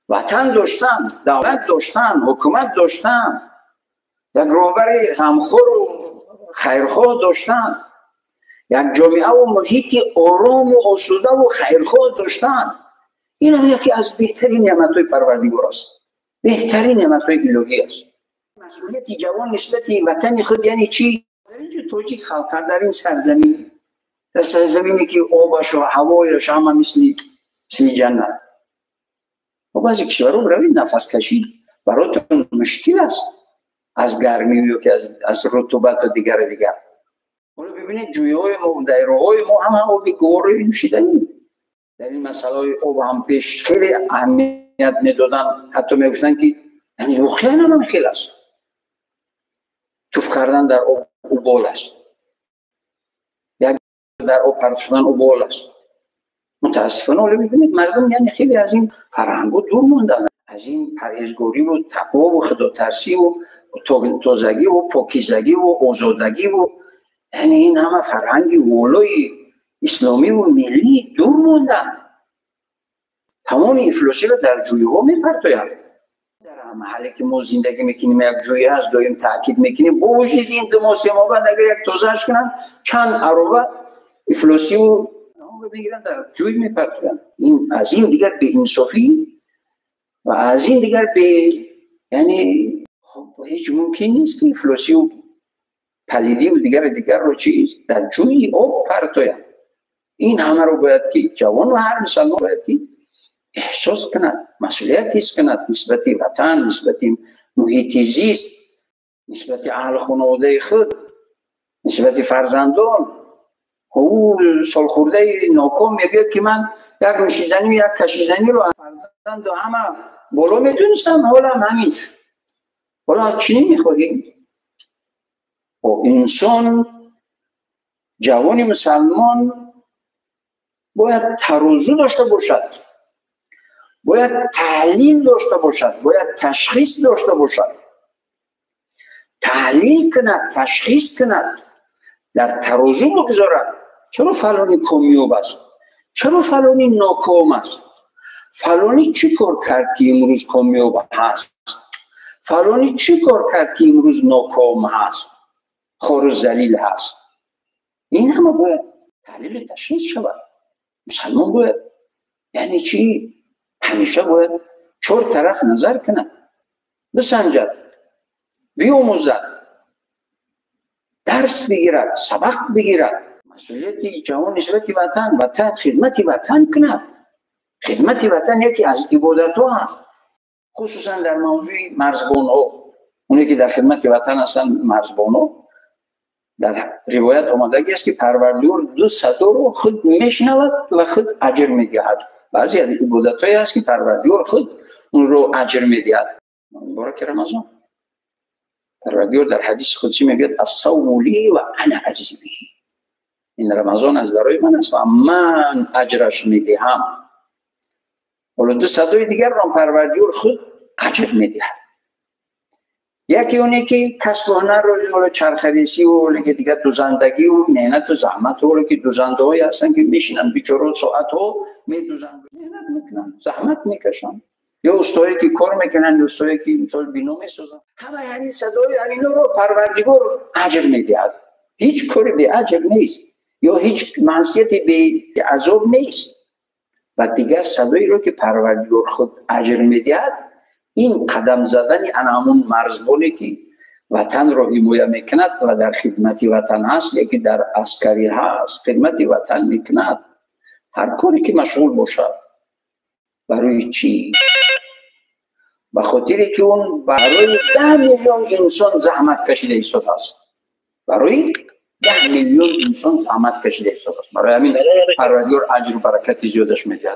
وطن داشتن، دولت داشتن، حکومت داشتن، یک رهبر غمخور و خیرخواه داشتن، یک جامعه و محیط آرام و آسوده و خیرخواه داشتن. این هم یکی از بهترین نعمت‌های پروردگار است، بهترین نعمت‌های الهی است. مسئولیت جوان نسبت وطن خود یعنی چی؟ در اینجا توجیه خلق کرد در این سرزمین، در سرزمینی که آبش و هوایش همه مثل جنت. و بعضی کشورها روید نفس کشید براتون مشکل است، از گرمی و که از رطوبت و دیگر. حالا ببینید جویهای ما و دایره‌های ما همه آب گواره نوشیدنی. در این مسئله آب هم پیش خیلی اهمیت میدادن، حتی میگفتن که یعنی واقعا هم خیلی است، توف کردن در آب اوبال است، یک در آب پرت شدن اوبال است. متاسفانه حالا ببینید مردم یعنی خیلی از این فرهنگ دور موندن، از این پرهیزگاری و تقوا و خداترسی و تازگی و پاکیزگی و آزادگی و یعنی این همه فرهنگ والای اسلامی و ملی دور موندن. تمام افلاسی رو در جویه ها میپرتویند. در محلی که ما زندگی میکنیم یک جویه هست، دایم تاکید میکنیم با وجود این دو ماه سه ماه بعد اگر یک تازهش کنن چند عربه افلاسی و بگیرن در جویه میپرتویند. این از این دیگر به انصافی و از این دیگر به یعنی خب هیچ ممکن نیست که افلاسی و پلیدی و دیگر رو چیز در جوی آب پرتویند. این همه رو باید که جوان و هر مسلمان باید که احساس کند، مسئولیت حس کند نسبت وطن، نسبت محیط زیست، نسبت اهل خانواده خود، نسبت فرزندان. او سالخورده ناکام میگوید که من یک نوشیدنی و یک کشیدنی رو فرزند و همه بالا میدونستم، حالا همین شد. حالا چی میخواهیم؟ و انسان جوان مسلمان باید ترازو داشته باشد، باید تحلیل داشته باشد، باید تشخیص داشته باشد، تحلیل کند، تشخیص کند، در ترازو بگذارد. چرا فلانی کامیاب است؟ چرا فلانی ناکام است؟ فلانی چی کار کرد که امروز کامیاب هست؟ فلانی چی کار کرد که امروز ناکام هست، خار و ذلیل هست؟ این همه باید تحلیل تشخیص شود. مسلمان باید یعنی چی؟ همیشه باید چهار طرف نظر کند، بسنجد، بیاموزد، درس بگیرد، سبق بگیرد. مسئولیت جوان نسبت وطن خدمت وطن کند. خدمت وطن یکی از عبادت ها هست، خصوصا در موضوع مرزبان ها. اونی که در خدمت وطن هستن مرزبان ها، در روایت آمدگی است که پروردگار دو صدا رو خود میشنود و خود اجر میدهد. بعضی از عبادت هایی هست که پروردگار خود اون رو اجر میدهد. مبارک رمضان، پروردگار در حدیث قدسی میگه الصوم لی و انا اجزی به. این رمضان از برای من است و من اجرش میدهم. حالا دو صدای دیگر رو پروردگار خود اجر میدهد. یکی اونی که کسب و هنر رو چرخریسی و دیگر دوزندگی و مهنت و زحمت رو که دوزنده هایی هستن که میشینن بیچاره ساعت ها میدوزند، مهنت میکنن، زحمت میکشن، یا استایی که کار میکنن، یا استایی که مثال بینو میسازن. همه یعنی صدای اینا رو پروردگار اجر میدهد. هیچ کاری به اجر نیست یا هیچ معصیتی به عذاب نیست. و دیگر صدایی رو که پروردگار خود اجر میدهد، این قدم زدن همون مرزبانی که وطن رو حمایت میکند و در خدمت وطن هست، یکی در عسکری هست خدمت وطن میکند. هر کاری که مشغول باشد. برای چی؟ به خاطری که اون برای 10 میلیون انسان زحمت کشیده ایستاده است. برای 10 میلیون انسان زحمت کشیده ایستاده است. برای همین پروردگار اجر و برکت زیادش میدهد.